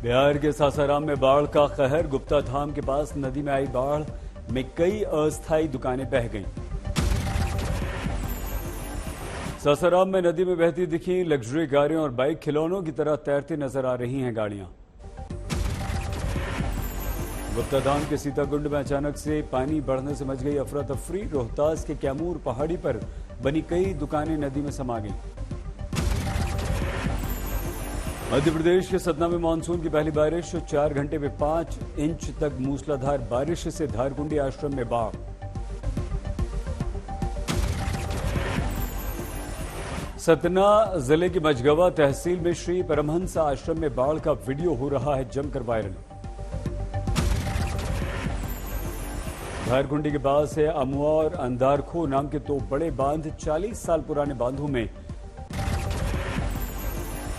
बिहार के सासाराम में बाढ़ का कहर। गुप्ता धाम के पास नदी में आई बाढ़ में कई अस्थायी दुकानें बह गईं। सासाराम में नदी में बहती दिखी लग्जरी गाड़ियां और बाइक खिलौनों की तरह तैरती नजर आ रही हैं गाड़ियां। गुप्ता धाम के सीताकुंड में अचानक से पानी बढ़ने से मच गई अफरा तफरी। रोहतास के कैमूर पहाड़ी पर बनी कई दुकानें नदी में समा गईं। मध्य प्रदेश के सतना में मानसून की पहली बारिश। 4 घंटे में 5 इंच तक मूसलाधार बारिश से धारकुंडी आश्रम में बाढ़। सतना जिले की मझगवा तहसील में श्री परमहंस आश्रम में बाढ़ का वीडियो हो रहा है जमकर वायरल। धारकुंडी के पास है अमुआ और अंधारखो नाम के 2 बड़े बांध। 40 साल पुराने बांधों में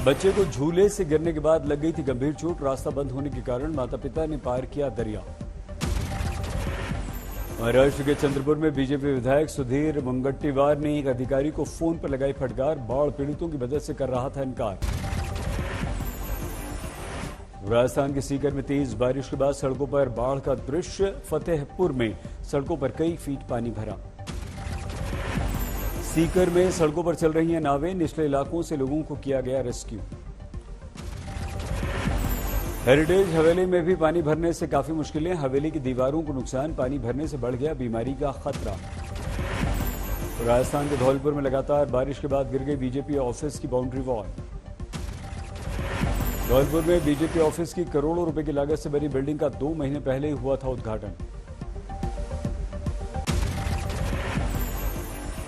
बच्चे को झूले से गिरने के बाद लग गई थी गंभीर चोट। रास्ता बंद होने के कारण माता पिता ने पार किया दरिया। महाराष्ट्र के चंद्रपुर में बीजेपी विधायक सुधीर मुनगंटीवार ने एक अधिकारी को फोन पर लगाई फटकार। बाढ़ पीड़ितों की मदद से कर रहा था इनकार। राजस्थान के सीकर में तेज बारिश के बाद सड़कों पर बाढ़ का दृश्य। फतेहपुर में सड़कों पर कई फीट पानी भरा। सीकर में सड़कों पर चल रही हैं नावें। निचले इलाकों से लोगों को किया गया रेस्क्यू। हेरिटेज हवेली में भी पानी भरने से काफी मुश्किलें। हवेली की दीवारों को नुकसान। पानी भरने से बढ़ गया बीमारी का खतरा। राजस्थान के धौलपुर में लगातार बारिश के बाद गिर गई बीजेपी ऑफिस की बाउंड्री वॉल। धौलपुर में बीजेपी ऑफिस की करोड़ों रुपए की लागत से बनी बिल्डिंग का 2 महीने पहले ही हुआ था उद्घाटन।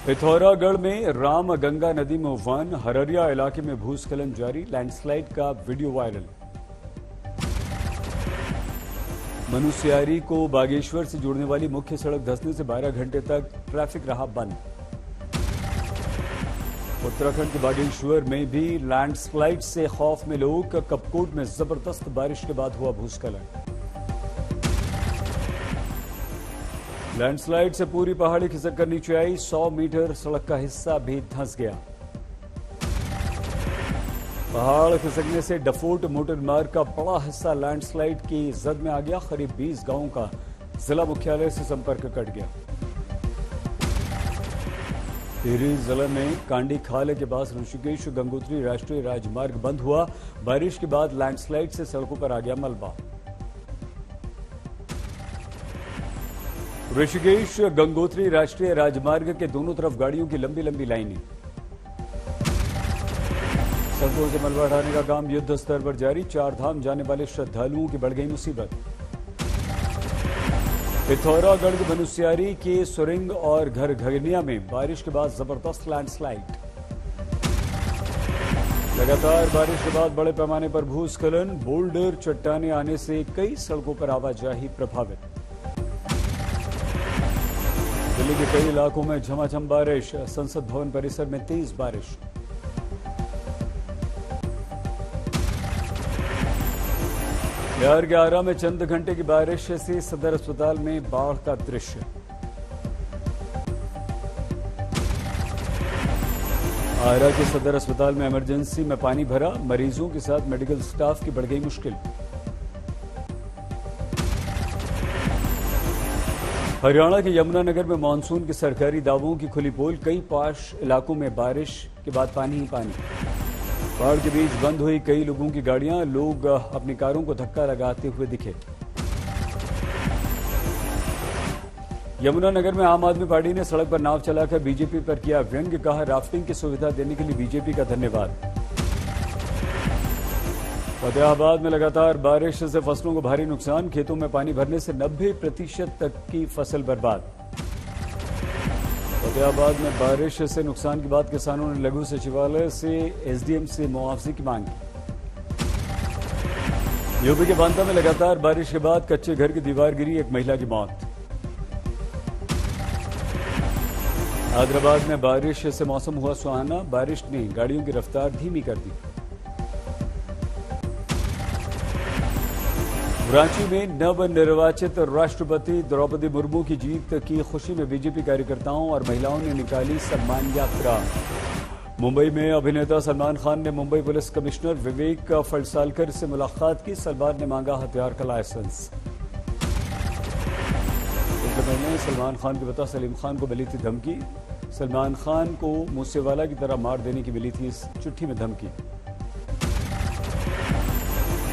पिथौरागढ़ में राम गंगा नदी में उफान। हररिया इलाके में भूस्खलन जारी। लैंडस्लाइड का वीडियो वायरल। मनुस्यारी को बागेश्वर से जोड़ने वाली मुख्य सड़क धंसने से 12 घंटे तक ट्रैफिक रहा बंद। उत्तराखंड के बागेश्वर में भी लैंडस्लाइड से खौफ में लोग। कपकोट में जबरदस्त बारिश के बाद हुआ भूस्खलन। लैंडस्लाइड से पूरी पहाड़ी खिसक कर नीचे आई। 100 मीटर सड़क का हिस्सा भी धंस गया। पहाड़ खिसकने से डफोट मोटर मार्ग का बड़ा हिस्सा लैंडस्लाइड की जद में आ गया। करीब 20 गांवों का जिला मुख्यालय से संपर्क कट गया। टिहरी जिले में कांडी खाल के पास ऋषिकेश गंगोत्री राष्ट्रीय राजमार्ग बंद हुआ। बारिश के बाद लैंडस्लाइड से सड़कों पर आ गया मलबा। ऋषिकेश गंगोत्री राष्ट्रीय राजमार्ग के दोनों तरफ गाड़ियों की लंबी लंबी लाइनें। सड़कों से मलबा हटाने का काम युद्ध स्तर पर जारी। 4 धाम जाने वाले श्रद्धालुओं की बढ़ गई मुसीबत। पिथौरागढ़ के मनुस्यारी के सुरिंग और घरघनिया में बारिश के बाद जबरदस्त लैंडस्लाइड। लगातार बारिश के बाद बड़े पैमाने पर भूस्खलन। बोल्डर चट्टाने आने से कई सड़कों पर आवाजाही प्रभावित। दिल्ली के कई इलाकों में झमाझम बारिश। संसद भवन परिसर में तेज बारिश। बिहार के आरा में चंद घंटे की बारिश से सदर अस्पताल में बाढ़ का दृश्य। आरा के सदर अस्पताल में इमरजेंसी में पानी भरा। मरीजों के साथ मेडिकल स्टाफ की बढ़ गई मुश्किल। हरियाणा के यमुनानगर में मानसून के सरकारी दावों की खुली पोल। कई पॉश इलाकों में बारिश के बाद पानी ही पानी। बाढ़ के बीच बंद हुई कई लोगों की गाड़ियां। लोग अपनी कारों को धक्का लगाते हुए दिखे। यमुनानगर में आम आदमी पार्टी ने सड़क पर नाव चलाकर बीजेपी पर किया व्यंग्य। कहा, राफ्टिंग की सुविधा देने के लिए बीजेपी का धन्यवाद। फतेहाबाद में लगातार बारिश से फसलों को भारी नुकसान। खेतों में पानी भरने से 90% तक की फसल बर्बाद। फतेहाबाद में बारिश से नुकसान के बाद किसानों ने लघु सचिवालय से एसडीएम से मुआवजे की मांग की। यूपी के बांदा में लगातार बारिश के बाद कच्चे घर की दीवार गिरी। एक महिला की मौत। हैदराबाद में बारिश से मौसम हुआ सुहाना। बारिश ने गाड़ियों की रफ्तार धीमी कर दी। रांची में नवनिर्वाचित राष्ट्रपति द्रौपदी मुर्मू की जीत की खुशी में बीजेपी कार्यकर्ताओं और महिलाओं ने निकाली सम्मान यात्रा। मुंबई में अभिनेता सलमान खान ने मुंबई पुलिस कमिश्नर विवेक फलसालकर से मुलाकात की। सलमान ने मांगा हथियार का लाइसेंस। पिछले महीने सलमान खान के पिता सलीम खान को मिली थी धमकी। सलमान खान को मूसेवाला की तरह मार देने की मिली थी इस चिट्ठी में धमकी।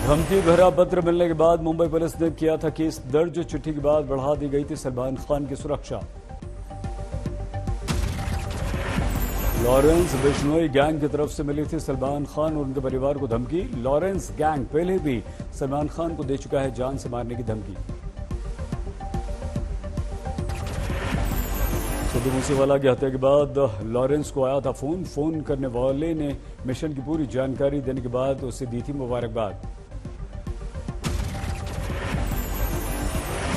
धमकी भरा पत्र मिलने के बाद मुंबई पुलिस ने किया था केस दर्ज। चिट्ठी के बाद बढ़ा दी गई थी सलमान खान की सुरक्षा। लॉरेंस बिश्नोई गैंग की तरफ से मिली थी सलमान खान और उनके परिवार को धमकी। लॉरेंस गैंग पहले भी सलमान खान को दे चुका है जान से मारने की धमकी। सिद्धू मूसेवाला की हत्या के बाद लॉरेंस को आया था फोन करने वाले ने मिशन की पूरी जानकारी देने के बाद उसे दी थी मुबारकबाद।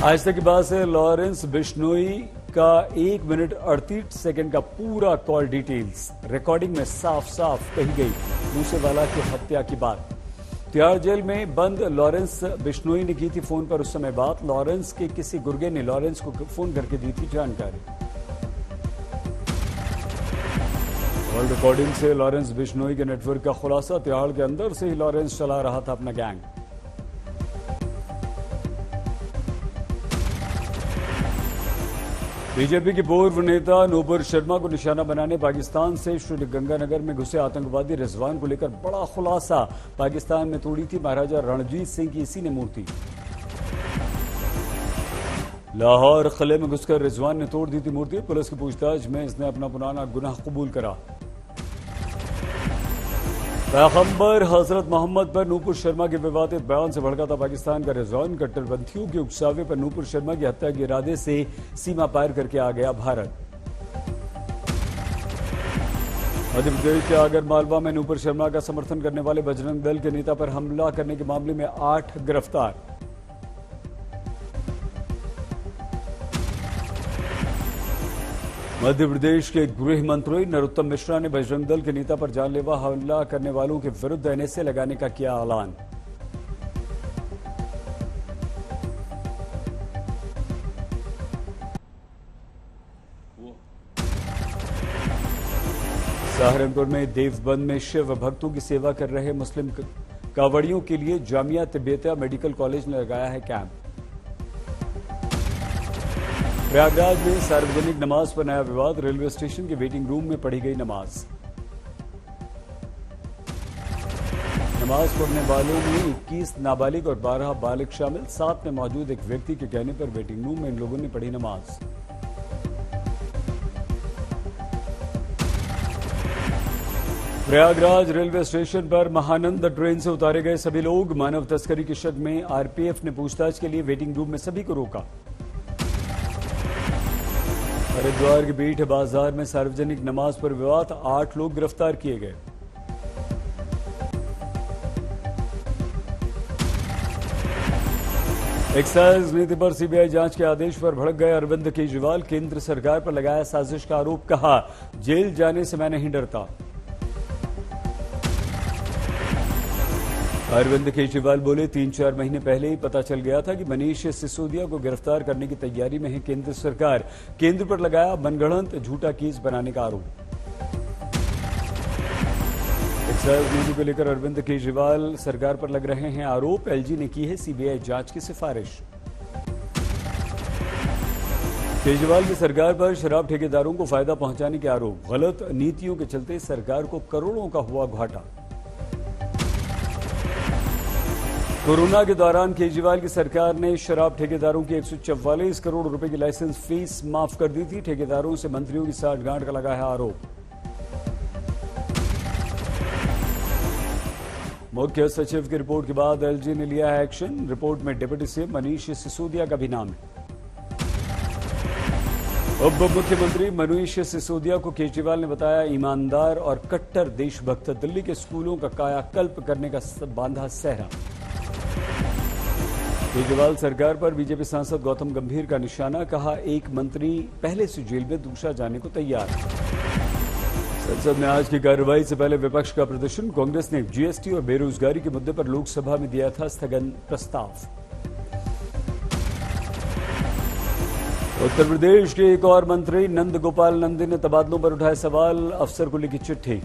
आज तक के बाद से लॉरेंस बिश्नोई का 1 मिनट 38 सेकंड का पूरा कॉल डिटेल्स रिकॉर्डिंग में साफ साफ कही गई मूसेवाला की हत्या की बात। तिहाड़ जेल में बंद लॉरेंस बिश्नोई ने की थी फोन पर उस समय बात। लॉरेंस के किसी गुर्गे ने लॉरेंस को फोन करके दी थी जानकारी। कॉल रिकॉर्डिंग से लॉरेंस बिश्नोई के नेटवर्क का खुलासा। तिहाड़ के अंदर से ही लॉरेंस चला रहा था अपना गैंग। बीजेपी की पूर्व नेता नूपुर शर्मा को निशाना बनाने पाकिस्तान से श्रीगंगानगर में घुसे आतंकवादी रिजवान को लेकर बड़ा खुलासा। पाकिस्तान में तोड़ी थी महाराजा रणजीत सिंह की इसी ने मूर्ति। लाहौर किले में घुसकर रिजवान ने तोड़ दी थी मूर्ति। पुलिस की पूछताछ में इसने अपना पुराना गुनाह कबूल करा। पैगंबर हजरत मोहम्मद पर नूपुर शर्मा के विवादित बयान से भड़का था पाकिस्तान का रिजवान। कट्टरपंथियों के उकसावे पर नूपुर शर्मा की हत्या के इरादे से सीमा पार करके आ गया भारत। मध्य प्रदेश के आगर मालवा में नूपुर शर्मा का समर्थन करने वाले बजरंग दल के नेता पर हमला करने के मामले में 8 गिरफ्तार। मध्य प्रदेश के गृह मंत्री नरोत्तम मिश्रा ने बजरंग दल के नेता पर जानलेवा हमला करने वालों के विरुद्ध एनएसए लगाने का किया ऐलान। सहारनपुर में देवबंद में शिव भक्तों की सेवा कर रहे मुस्लिम कांवड़ियों के लिए जामिया तिब्बतिया मेडिकल कॉलेज ने लगाया है कैंप। प्रयागराज में सार्वजनिक नमाज पर नया विवाद। रेलवे स्टेशन के वेटिंग रूम में पढ़ी गई नमाज। नमाज पढ़ने वालों में 21 नाबालिग और 12 बालिग शामिल। साथ में मौजूद एक व्यक्ति के कहने पर वेटिंग रूम में इन लोगों ने पढ़ी नमाज। प्रयागराज रेलवे स्टेशन पर महानंद ट्रेन से उतारे गए सभी लोग। मानव तस्करी के शक में आरपीएफ ने पूछताछ के लिए वेटिंग रूम में सभी को रोका। हरिद्वार के बीट बाजार में सार्वजनिक नमाज पर विवाद। 8 लोग गिरफ्तार किए गए। एक्साइज नीति पर सीबीआई जांच के आदेश पर भड़क गए अरविंद केजरीवाल। केंद्र सरकार पर लगाया साजिश का आरोप। कहा जेल जाने से मैं नहीं डरता। अरविंद केजरीवाल बोले 3-4 महीने पहले ही पता चल गया था कि मनीष सिसोदिया को गिरफ्तार करने की तैयारी में है केंद्र सरकार। केंद्र पर लगाया मनगढ़ंत झूठा केस बनाने का आरोप। एक्साइज नीति को लेकर अरविंद केजरीवाल सरकार पर लग रहे हैं आरोप। एलजी ने की है सीबीआई जांच की सिफारिश। केजरीवाल की सरकार पर शराब ठेकेदारों को फायदा पहुंचाने के आरोप। गलत नीतियों के चलते सरकार को करोड़ों का हुआ घाटा। कोरोना के दौरान केजरीवाल की सरकार ने शराब ठेकेदारों की 144 करोड़ रुपए की लाइसेंस फीस माफ कर दी थी। ठेकेदारों से मंत्रियों की साठगांठ का लगा है आरोप। मुख्य सचिव की रिपोर्ट के बाद एलजी ने लिया है एक्शन। रिपोर्ट में डिप्टी सीएम मनीष सिसोदिया का भी नाम है। उप मुख्यमंत्री मनीष सिसोदिया को केजरीवाल ने बताया ईमानदार और कट्टर देशभक्त। दिल्ली के स्कूलों का कायाकल्प करने का बांधा सहरा। केजरीवाल सरकार पर बीजेपी सांसद गौतम गंभीर का निशाना। कहा एक मंत्री पहले से जेल में, दूसरा जाने को तैयार। संसद में आज की कार्रवाई से पहले विपक्ष का प्रदर्शन। कांग्रेस ने जीएसटी और बेरोजगारी के मुद्दे पर लोकसभा में दिया था स्थगन प्रस्ताव। उत्तर प्रदेश के एक और मंत्री नंद गोपाल नंदी ने तबादलों पर उठाए सवाल। अफसर को लिखी चिट्ठी।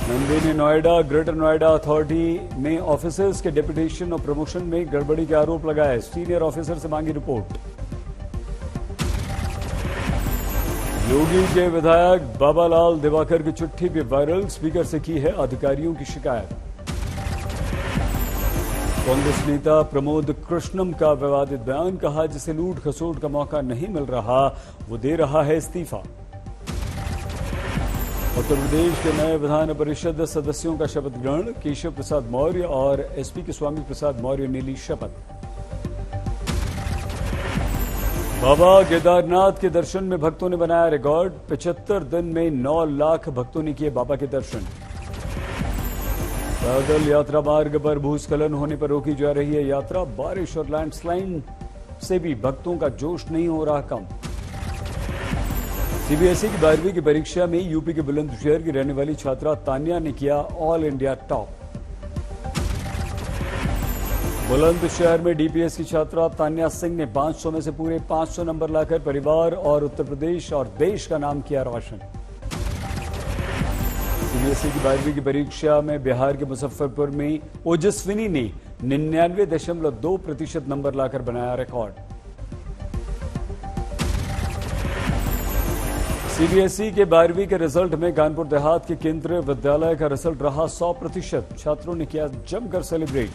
नंदी ने नोएडा ग्रेटर नोएडा अथॉरिटी में ऑफिसर्स के डेपुटेशन और प्रमोशन में गड़बड़ी के आरोप लगाए, सीनियर ऑफिसर से मांगी रिपोर्ट। योगी के विधायक बाबालाल दिवाकर की चिट्ठी भी वायरल, स्पीकर से की है अधिकारियों की शिकायत। कांग्रेस नेता प्रमोद कृष्णम का विवादित बयान, कहा जिसे लूट खसोट का मौका नहीं मिल रहा वो दे रहा है इस्तीफा। उत्तर प्रदेश के नए विधान परिषद सदस्यों का शपथ ग्रहण, केशव प्रसाद मौर्य और एसपी के स्वामी प्रसाद मौर्य ने ली शपथ। बाबा केदारनाथ के दर्शन में भक्तों ने बनाया रिकॉर्ड, 75 दिन में 9 लाख भक्तों ने किए बाबा के दर्शन। पैदल यात्रा मार्ग पर भूस्खलन होने पर रोकी जा रही है यात्रा, बारिश और लैंडस्लाइड से भी भक्तों का जोश नहीं हो रहा कम। सीबीएसई की 12वीं की परीक्षा में यूपी के बुलंदशहर की रहने वाली छात्रा तान्या ने किया ऑल इंडिया टॉप। बुलंदशहर में डीपीएस की छात्रा तान्या सिंह ने 500 में से पूरे 500 नंबर लाकर परिवार और उत्तर प्रदेश और देश का नाम किया रोशन। सीबीएसई की 12वीं की परीक्षा में बिहार के मुजफ्फरपुर में ओजस्विनी ने 99.2% नंबर लाकर बनाया रिकॉर्ड। सीबीएसई के 12वीं के रिजल्ट में कानपुर देहात के केंद्रीय विद्यालय का रिजल्ट रहा 100%, छात्रों ने किया जमकर सेलिब्रेट।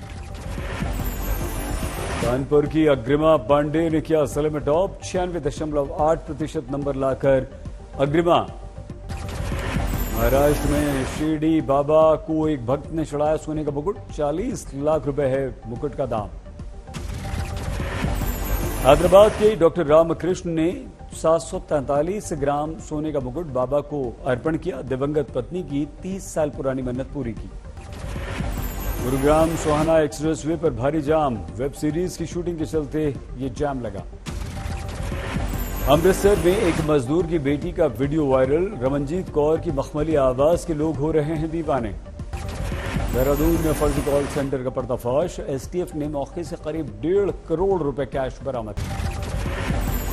कानपुर की अग्रिमा पांडे ने किया जिले में टॉप, 96.8% नंबर लाकर अग्रिमा। महाराष्ट्र में शिरडी बाबा को एक भक्त ने चढ़ाया सोने का मुकुट, 40 लाख रुपए है मुकुट का दाम। हैदराबाद के डॉक्टर रामकृष्ण ने 743 ग्राम सोने का मुकुट बाबा को अर्पण किया, दिवंगत पत्नी की 30 साल पुरानी मन्नत पूरी की। गुरुग्राम सोहाना एक्सप्रेस वे पर भारी जाम, वेब सीरीज की शूटिंग के चलते ये जाम लगा। अमृतसर में एक मजदूर की बेटी का वीडियो वायरल, रमनजीत कौर की मखमली आवाज के लोग हो रहे हैं दीवाने। देहरादून में फर्जी कॉल सेंटर का पर्दाफाश, एसटीएफ ने मौके से करीब 1.5 करोड़ रुपए कैश बरामद।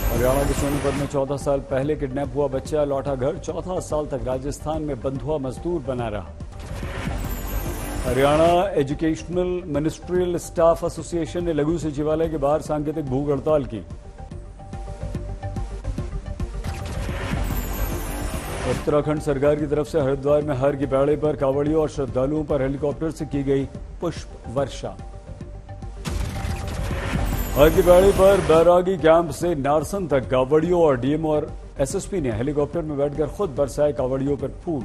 हरियाणा के सोनीपत में 14 साल पहले किडनैप हुआ बच्चा लौटा घर, 14 साल तक राजस्थान में बंधुआ मजदूर बना रहा। Haryana educational ministerial staff association ने लघु सचिवालय के बाहर सांकेतिक भूख हड़ताल की। उत्तराखंड सरकार की तरफ से हरिद्वार में हर की पैड़ी पर कांवड़ियों और श्रद्धालुओं पर हेलीकॉप्टर से की गई पुष्प वर्षा। हर की पैड़ी पर बैरागी कैंप से नारसन तक कांवड़ियों और डीएम और एसएसपी ने हेलीकॉप्टर में बैठकर खुद बरसाए कांवड़ियों पर फूल।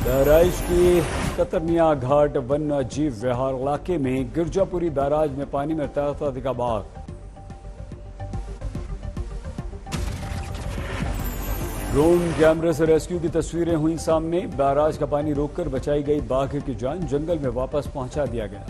बहराइच की कतरनिया घाट वन्य जीव विहार इलाके में गिरजापुरी बैराज में पानी में तैरता दिखा बाघ। ड्रोन कैमरे से रेस्क्यू की तस्वीरें हुई सामने, बैराज का पानी रोककर बचाई गई बाघ की जान, जंगल में वापस पहुंचा दिया गया।